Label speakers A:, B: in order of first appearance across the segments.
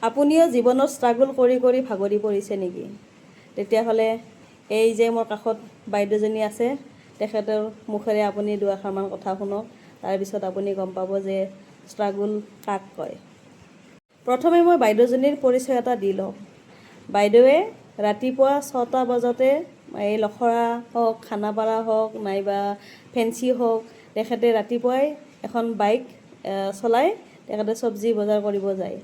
A: আপুনিও জীৱনত ষ্ট্ৰাগল কৰি কৰি ভাগৰি পৰিছে নেকি? তেতিয়াহ'লে এই যে মোৰ কাষত বাইদেউজনী আছে, তেখেতৰ মুখেৰে আপুনি দুআষাৰমান কথা শুনক। তাৰপিছত আপুনি গম পাব যে ষ্ট্ৰাগল কাক কয়। প্ৰথমে মই বাইদেউজনীৰ পৰিচয় এটা দি লওঁ। বাইদেৱে ৰাতিপুৱা 6টা বজাতে এই লখৰা হওক, খানাপাৰা হওক, নাইবা ফেঞ্চি হওক, তেখেতে ৰাতিপুৱাই এখন বাইক চলাই তেখেতে চব্জি বজাৰ কৰিব যায়।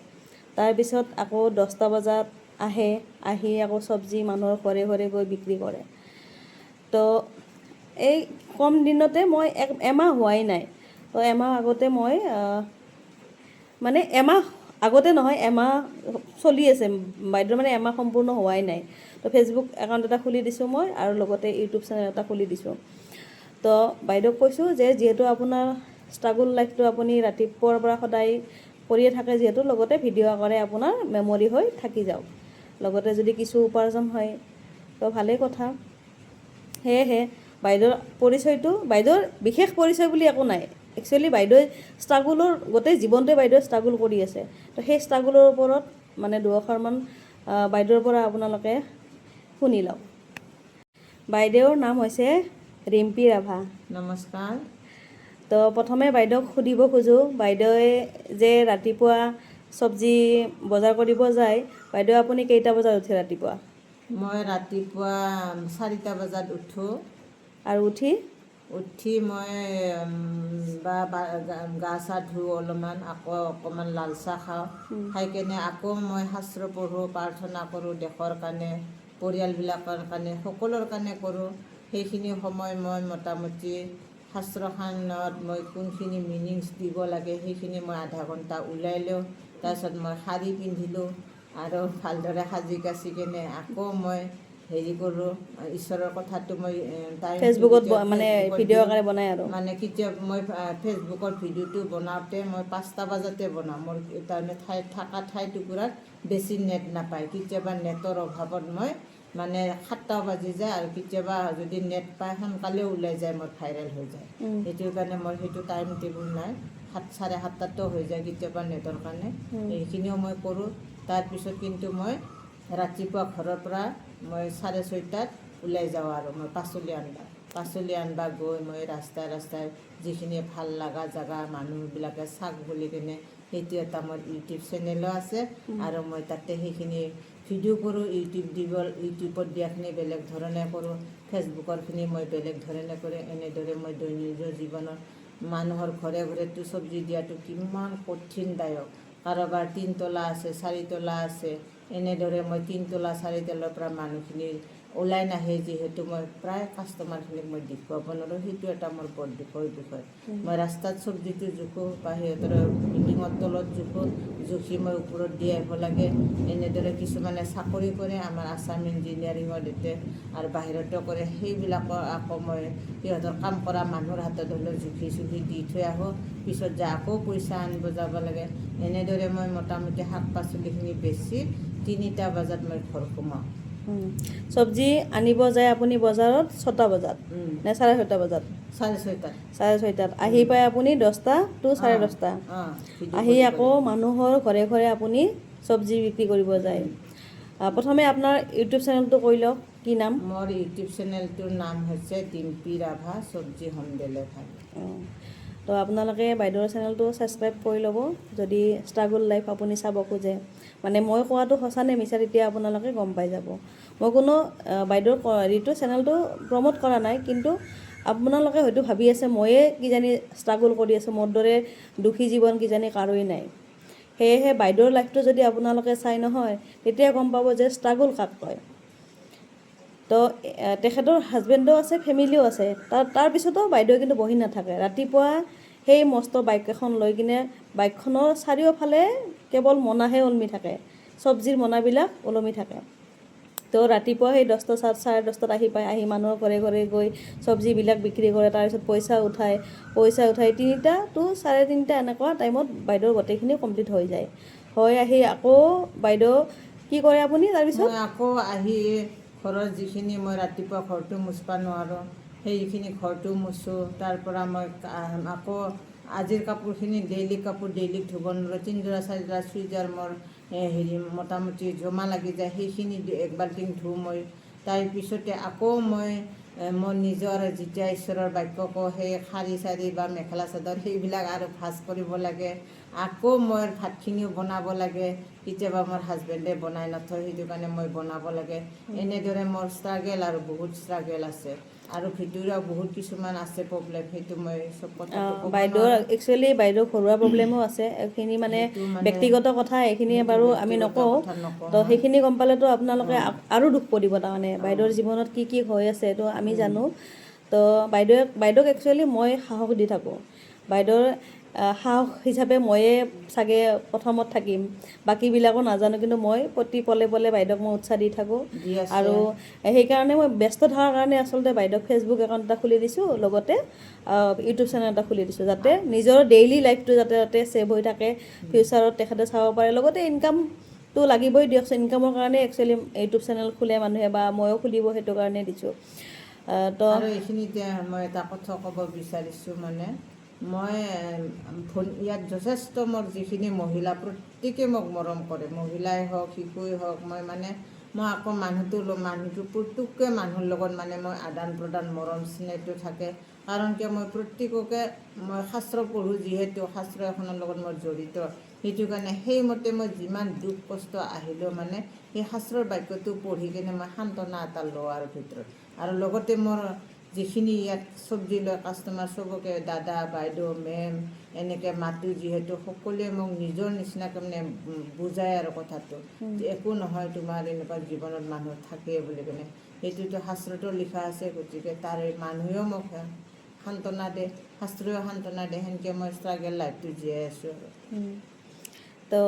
A: তাৰপিছত আকৌ 10টা বজাত আহি আকৌ চব্জি মানুহৰ ঘৰে ঘৰে গৈ বিক্ৰী কৰে। তো এই কম দিনতে মই এমাহ হোৱাই নাই। তো এমাহ আগতে মই মানে এমাহ আগতে নহয়, এমাহ চলি আছে বাইদেউৰ, মানে এমাহ সম্পূৰ্ণ হোৱাই নাই। তো ফেচবুক একাউণ্ট এটা খুলি দিছোঁ মই, আৰু লগতে ইউটিউব চেনেল এটা খুলি দিছোঁ। তো বাইদেউক কৈছোঁ যে যিহেতু আপোনাৰ ষ্ট্ৰাগল লাইফটো আপুনি ৰাতিপুৱাৰ পৰা সদায় কৰিয়ে থাকে, যিহেতু লগতে ভিডিঅ' আকাৰে আপোনাৰ মেমৰি হৈ থাকি যাওক, লগতে যদি কিছু উপাৰ্জন হয় তো ভালেই কথা। সেয়েহে বাইদেউৰ পৰিচয়টো, বাইদেউৰ বিশেষ পৰিচয় বুলি একো নাই। একচুৱেলি বাইদেৱে ষ্ট্ৰাগলৰ গোটেই জীৱনটোৱে বাইদেৱে ষ্ট্ৰাগল কৰি আছে। তো সেই ষ্ট্ৰাগলৰ ওপৰত মানে দুআষাৰমান বাইদেউৰ পৰা আপোনালোকে শুনি লওক। বাইদেউৰ নাম হৈছে ৰিম্পী ৰাভা।
B: নমস্কাৰ।
A: তো প্ৰথমে বাইদেউক সুধিব খোজোঁ, বাইদেৱে যে ৰাতিপুৱা চব্জি বজাৰ কৰিব যায়, বাইদেউ আপুনি কেইটা বজাত উঠে ৰাতিপুৱা?
B: মই ৰাতিপুৱা 4টা বজাত উঠোঁ।
A: আৰু উঠি
B: মই গা চা ধুওঁ অলপমান, আকৌ অকণমান লাল চাহ খাওঁ। খাই কেনে আকৌ মই শাস্ত্ৰ পঢ়োঁ, প্ৰাৰ্থনা কৰোঁ, দেশৰ কাৰণে, পৰিয়ালবিলাকৰ কাৰণে, সকলোৰ কাৰণে কৰোঁ। সেইখিনি সময় মই মোটামুটি শাস্ত্ৰখনত মই কোনখিনি মিনিংছ দিব লাগে সেইখিনি মই আধা ঘণ্টা ওলাই লওঁ। তাৰপিছত মই শাৰী পিন্ধিলোঁ, আৰু ভালদৰে সাজি কাচি কেনে আকৌ মই হেৰি কৰোঁ, ঈশ্বৰৰ কথাটো মই
A: ফেচবুকত মানে ভিডিঅ' আকাৰে বনাই আৰু
B: মানে কেতিয়াবা মই ফেচবুকৰ ভিডিঅ'টো বনাওঁতে মই 5টা বজাতে বনাওঁ। মোৰ তাৰমানে থকা ঠাইটুকুৰাত বেছি নেট নাপায়। কেতিয়াবা নেটৰ অভাৱত মই মানে 7টাও বাজি যায়, আৰু কেতিয়াবা যদি নেট পায় সোনকালেও ওলাই যায়, মোৰ ভাইৰেল হৈ যায়। সেইটোৰ কাৰণে মোৰ সেইটো টাইম টেবুল নাই। 7:30টাতো হৈ যায় কেতিয়াবা নেটৰ কাৰণে, সেইখিনিও মই কৰোঁ। তাৰপিছত কিন্তু মই ৰাতিপুৱা ঘৰৰ পৰা মই 6:30টাত ওলাই যাওঁ, আৰু মই পাচলি আনবা গৈ মই ৰাস্তাই ৰাস্তাই যিখিনি ভাল লগা জেগা মানুহবিলাকে চাওক বুলি কেনে, সেইটো এটা মোৰ ইউটিউব চেনেলো আছে, আৰু মই তাতে সেইখিনি ভিডিঅ' কৰোঁ। ইউটিউবত দিয়াখিনি বেলেগ ধৰণে কৰোঁ, ফেচবুকৰখিনি মই বেলেগ ধৰণে কৰোঁ। এনেদৰে মই দৈনন্দিন জীৱনত মানুহৰ ঘৰে ঘৰেতো চব্জি দিয়াটো কিমান কঠিনদায়ক। কাৰোবাৰ 3 তলা আছে, 4 তলা আছে, এনেদৰে মই 3 তলা 4 তলাৰ পৰা মানুহখিনি ওলাই নাহে, যিহেতু মই প্ৰায় কাষ্টমাৰখিনিক মই দেখুৱাব নোৱাৰোঁ। সেইটো এটা মোৰ বৰ দুখৰ বিষয়। মই ৰাস্তাত চব্জিটো জোখোঁ, বা সিহঁতৰ বিল্ডিঙৰ তলত জোখোঁ, জুখি মই ওপৰত দি আহিব লাগে। এনেদৰে কিছুমানে চাকৰি কৰে আমাৰ আছাম ইঞ্জিনিয়াৰিঙৰ ইয়াতে, আৰু বাহিৰতো কৰে। সেইবিলাকৰ আকৌ মই সিহঁতৰ কাম কৰা মানুহৰ হাতত হ'লেও জুখি চুখি দি থৈ আহোঁ, পিছত যায় আকৌ পইচা আনিব যাব লাগে। এনেদৰে মই মোটামুটি শাক পাচলিখিনি বেচি 3টা বজাত মই ঘৰ সোমাওঁ।
A: চব্জি আনিব যায় আপুনি বজাৰত 6টা বজাত নে 6:30 বজাত?
B: 6:30টাত।
A: 6:30টাত আহি পায় আপুনি 10টা to 10:30টা। আহি আকৌ মানুহৰ ঘৰে ঘৰে আপুনি চব্জি বিক্ৰী কৰিব যায়। প্ৰথমে আপোনাৰ ইউটিউব চেনেলটো কৈ লওক, কি নাম?
B: মোৰ ইউটিউব চেনেলটোৰ নাম হৈছে ৰিম্পী ৰাভা চব্জি হোম ডেলিভাৰী।
A: তো আপোনালোকে বাইদেউৰ চেনেলটো ছাবস্ক্ৰাইব কৰি ল'ব, যদি ষ্ট্ৰাগল লাইফ আপুনি চাব খোজে। মানে মই কোৱাটো সঁচা নে মিছা তেতিয়া আপোনালোকে গম পাই যাব। মই কোনো বাইদেউৰ চেনেলটো প্ৰমোট কৰা নাই, কিন্তু আপোনালোকে হয়তো ভাবি আছে ময়ে কিজানি ষ্ট্ৰাগল কৰি আছোঁ, মোৰ দৰে দুখী জীৱন কিজানি কাৰোৱেই নাই। সেয়েহে বাইদেউৰ লাইফটো যদি আপোনালোকে চাই নহয়, তেতিয়া গম পাব যে ষ্ট্ৰাগল কাক কয়। তো তেখেতৰ হাজবেণ্ডো আছে, ফেমিলিও আছে, তাৰপিছতো বাইদেৱে কিন্তু বহি নাথাকে। ৰাতিপুৱা সেই মস্ত বাইক এখন লৈ কিনে বাইকখনৰ চাৰিওফালে কেৱল মোনাহে ওলমি থাকে, চব্জিৰ মোনাবিলাক ওলমি থাকে। তো ৰাতিপুৱা সেই 10টা 10:30টাত আহি পায়, আহি মানুহৰ ঘৰে ঘৰে গৈ চব্জিবিলাক বিক্ৰী কৰে। তাৰপিছত পইচা উঠাই 3টা to 3:30 এনেকুৱা টাইমত বাইদেউৰ গোটেইখিনি কমপ্লিট হৈ যায়। আহি আকৌ বাইদেউ কি কৰে আপুনি? তাৰপিছত
B: মই আকৌ আহি ঘৰৰ যিখিনি মই ৰাতিপুৱা ঘৰটো মুচিব নোৱাৰোঁ, সেইখিনি ঘৰটো মুচোঁ। তাৰপৰা মই আকৌ আজিৰ কাপোৰখিনি ডেইলি কাপোৰ ডেইলি ধুব নোৱাৰোঁ, 3 যোৰা 4 যোৰা চুইজাৰ মোৰ হেৰি মোটামুটি জমা লাগি যায়, সেইখিনি এক বাল্টিং ধুওঁ মই। তাৰপিছতে আকৌ মই মোৰ নিজৰ যেতিয়া ঈশ্বৰৰ বাক্য কওঁ সেই শাৰী চাৰি বা মেখেলা চাদৰ সেইবিলাক আৰু ভাজ কৰিব লাগে। আকৌ মই ভাতখিনিও বনাব লাগে, কেতিয়াবা মোৰ হাজবেণ্ডে বনাই নথয়, সেইটো কাৰণে মই বনাব লাগে। এনেদৰে মোৰ ষ্ট্ৰাগেল আৰু বহুত ষ্ট্ৰাগেল আছে, আৰু ভিতৰুৱা বহুত কিছুমান আছে প্ৰব্লেম, সেইটো মই চব কথাটো ক'ব
A: বাইদেউৰ
B: নোৱাৰোঁ।
A: একচুৱেলি বাইদেউৰ ঘৰুৱা প্ৰব্লেমো আছে, এইখিনি মানে
B: সেইটো মানে
A: ব্যক্তিগত কথা, এইখিনি
B: সেইটো
A: বাৰু আমি
B: ব্যক্তিগত
A: নকওঁ।
B: কথা নকওঁ
A: তো
B: মই।
A: সেইখিনি গম পালেতো আপোনালোকে
B: অঁ।
A: আৰু দুখ পৰিব, তাৰমানে বাইদেউৰ
B: অঁ।
A: জীৱনত কি কি হৈ আছে এইটো আমি জানো। তো বাইদেউক একচুৱেলি মই সাহস দি থাকোঁ। বাইদেউৰ সাহস হিচাপে ময়ে চাগে প্ৰথমত থাকিম, বাকীবিলাকো নাজানো, কিন্তু মই প্ৰতি পলে পলে বাইদেউক মই উৎসাহ দি থাকোঁ।
B: দি আছে।
A: আৰু সেইকাৰণে মই ব্যস্ত থকাৰ কাৰণে আচলতে বাইদেউক ফেচবুক একাউণ্ট এটা খুলি দিছোঁ, লগতে ইউটিউব চেনেল এটা খুলি দিছোঁ, যাতে নিজৰ ডেইলি লাইফটো যাতে ছেভ হৈ থাকে, ফিউচাৰত তেখেতে চাব পাৰে। লগতে ইনকামটো লাগিবই দিয়কচোন, ইনকামৰ কাৰণে একচুৱেলি ইউটিউব চেনেল খোলে মানুহে, বা ময়ো খুলিব সেইটো কাৰণে দিছোঁ। তো
B: আৰু এইখিনিতে মই এটা কথা ক'ব বিচাৰিছোঁ, মানে মই ইয়াত যথেষ্ট মোৰ যিখিনি মহিলা প্ৰত্যেকে মোক মৰম কৰে, মহিলাই হওক শিশুৱেই হওক। মই আকৌ মানুহটো প্ৰত্যেককে মানুহৰ লগত মানে মই আদান প্ৰদান মৰম স্নেহটো থাকে। কাৰণ কিয়, মই প্ৰত্যেককে মই শাস্ত্ৰ পঢ়োঁ, যিহেতু শাস্ত্ৰ এখনৰ লগত মই জড়িত, সেইটো কাৰণে সেইমতে মই যিমান দুখ কষ্ট আহিলেও মানে সেই শাস্ত্ৰৰ বাক্যটো পঢ়ি কিনে মই সান্তনা এটা লওঁ আৰু ভিতৰত। আৰু লগতে মোৰ যিখিনি ইয়াত চব্জি লয় কাষ্টমাৰ, চবকে দাদা বাইদেউ মেম এনেকৈ মাতো, যিহেতু সকলোৱে মোক নিজৰ নিচিনাকৈ মানে বুজায় আৰু কথাটো, একো নহয় তোমাৰ এনেকুৱা জীৱনত মানুহ থাকেই বুলি কিনে। সেইটোতো শাস্ত্ৰতো লিখা আছে, গতিকে তাৰে মানুহেও মোক সান্তনা দিয়ে, শাস্ত্ৰও সান্তনা দিয়ে, সেনেকৈ মই ষ্ট্ৰাগেল লাইফটো জীয়াই আছোঁ আৰু।
A: তো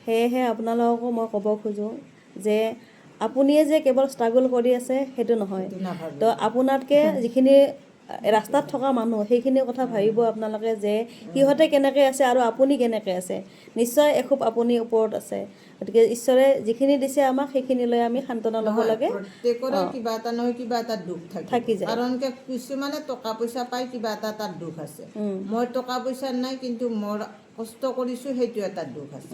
A: সেয়েহে আপোনালোককো মই ক'ব খোজোঁ যে আপুনিয়ে যে কেৱল ষ্ট্ৰাগল কৰি আছে সেইটো নহয়।
B: সেইটো
A: তো
B: নাভাবিব।
A: আপোনাতকৈ যিখিনি ৰাস্তাত থকা মানুহ, সেইখিনি কথা ভাবিব আপোনালোকে, যে সিহঁতে কেনেকৈ আছে আৰু আপুনি কেনেকৈ আছে। নিশ্চয় এখোপ আপুনি ওপৰত আছে, গতিকে ঈশ্বৰে যিখিনি দিছে আমাক সেইখিনি লৈ আমি সান্তনা ল'ব
B: নহয়,
A: লাগে।
B: প্ৰত্যেকৰে
A: অঁ,
B: কিবা এটা নহয় কিবা এটা দুখ
A: থাকি
B: থাকিব।
A: যায়।
B: কাৰণ কিছুমানে টকা পইচা পাই কিবা এটা তাত দুখ আছে। মই টকা পইচা নাই, কিন্তু মোৰ কষ্ট কৰিছোঁ, সেইটো এটা দুখ আছে।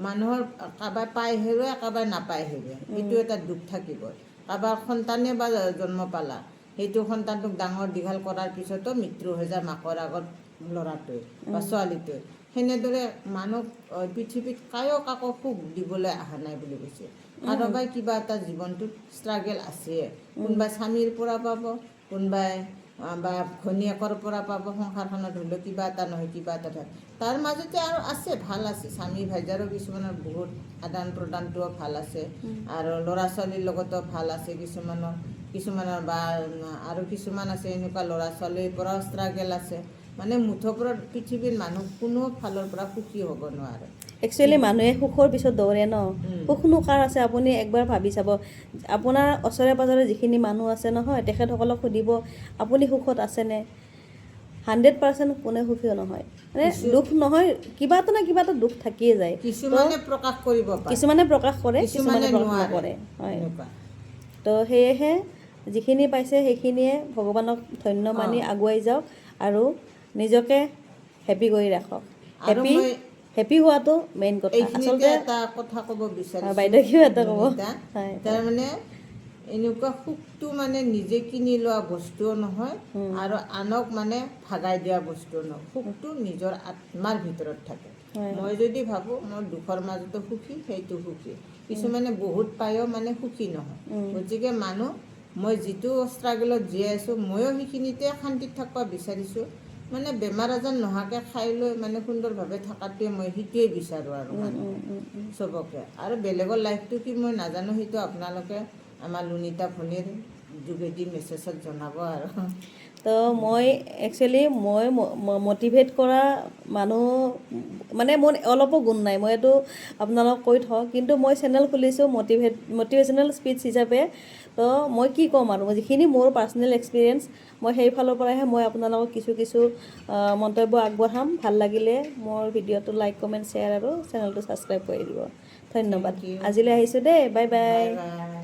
B: মানুহৰ কাৰোবাৰ পাই হেৰুৱাই, কাৰোবাৰ নাপাই হেৰুৱাই, সেইটো এটা দুখ থাকিব। কাৰোবাৰ সন্তানে বা জন্ম পালা, সেইটো সন্তানটোক ডাঙৰ দীঘল কৰাৰ পিছতো মৃত্যু হৈ যায় মাকৰ আগত ল'ৰাটোৱে বা ছোৱালীটোৱে। সেনেদৰে মানুহ পৃথিৱীত কাকো সুখ দিবলৈ অহা নাই বুলি কৈছে। কাৰোবাৰ কিবা এটা জীৱনটোত ষ্ট্ৰাগেল আছে। কোনোবাই স্বামীৰ পৰা পাব, কোনোবাই বা ঘৈণীয়েকৰ পৰা পাব, সংসাৰখনত ধৰি লওক কিবা এটা নহয় কিবা এটা থাকে। তাৰ মাজতে আৰু আছে, ভাল আছে, স্বামী ভাইজাৰো কিছুমানৰ বহুত আদান প্ৰদানটোও ভাল আছে, আৰু ল'ৰা ছোৱালীৰ লগতো ভাল আছে কিছুমানৰ বা আৰু কিছুমান আছে এনেকুৱা ল'ৰা ছোৱালীৰ পৰাও ষ্ট্ৰাগেল আছে। মানে মুঠৰ পৃথিৱীৰ মানুহ কোনো ফালৰ পৰা সুখী হ'ব নোৱাৰে।
A: একচুৱেলি মানুহে সুখৰ পিছত দৌৰে ন, সুখনো কাৰ আছে আপুনি একবাৰ ভাবি চাব। আপোনাৰ ওচৰে পাঁজৰে যিখিনি মানুহ আছে নহয়, তেখেতসকলক সুধিব আপুনি সুখত আছেনে। 100% কোনে সুখী নহয়, মানে দুখ নহয়, কিবা এটা না কিবা এটা দুখ থাকিয়ে যায়।
B: কিছুমানে প্ৰকাশ কৰিব পাৰে,
A: কিছুমানে প্ৰকাশ কৰে,
B: কিছুমানে
A: প্ৰকাশ
B: নোৱাৰে,
A: নকৰে। হয়,
B: এনেকুৱা।
A: তো সেয়েহে যিখিনি পাইছে সেইখিনিয়ে ভগৱানক ধন্য মানি
B: অঁ।
A: আগুৱাই যাওক, আৰু নিজকে হেপী কৰি ৰাখক।
B: আৰু মই
A: হেপী হোৱাটো মেইন কথা
B: এইখিনিতে
A: আচলতে।
B: এটা কথা ক'ব বিচাৰিছোঁ,
A: বাইদেউ কিবা এটা ক'ব।
B: বিনীতা।
A: হয়,
B: তাৰমানে এনেকুৱা সুখটো মানে নিজে কিনি লোৱা বস্তুও নহয়, আৰু আনক মানে ভাগাই দিয়া বস্তুও নহয়। সুখটো নিজৰ আত্মাৰ ভিতৰত থাকে। মই যদি ভাবোঁ মোৰ দুখৰ মাজতো সুখী, সেইটো সুখী। কিছুমানে বহুত পায়ো মানে সুখী নহয়। গতিকে মই যিটো ষ্ট্ৰাগেলত জীয়াই আছোঁ, ময়ো সেইখিনিতে শান্তিত থাকিব বিচাৰিছোঁ। মানে বেমাৰ আজাৰ নোহোৱাকৈ খাই লৈ মানে সুন্দৰভাৱে থকাটোৱে মই সেইটোৱে বিচাৰোঁ আৰু মানুহক চবকে। আৰু বেলেগৰ লাইফটো কি মই নাজানো, সেইটো আপোনালোকে আমাৰ লুনিতা ভনীৰ যোগেদি মেছেজত জনাব আৰু।
A: তো মই একচুৱেলি মটিভেট কৰা মানুহ মানে মোৰ অলপো গুণ নাই, মই এইটো আপোনালোকক কৈ থওঁ। কিন্তু মই চেনেল খুলিছোঁ মটিভেশ্যনেল স্পীচ হিচাপে। তো মই কি ক'ম আৰু, যিখিনি মোৰ পাৰ্চনেল এক্সপিৰিয়েঞ্চ, মই সেইফালৰ পৰাহে মই আপোনালোকক কিছু মন্তব্য আগবঢ়াম। ভাল লাগিলে মোৰ ভিডিঅ'টো লাইক কমেণ্ট শ্বেয়াৰ আৰু চেনেলটো ছাবস্ক্ৰাইব কৰি দিব। ধন্যবাদ।
B: Thank you.
A: আজিলৈ আহিছোঁ দেই, বাই বাই।
B: Bye bye.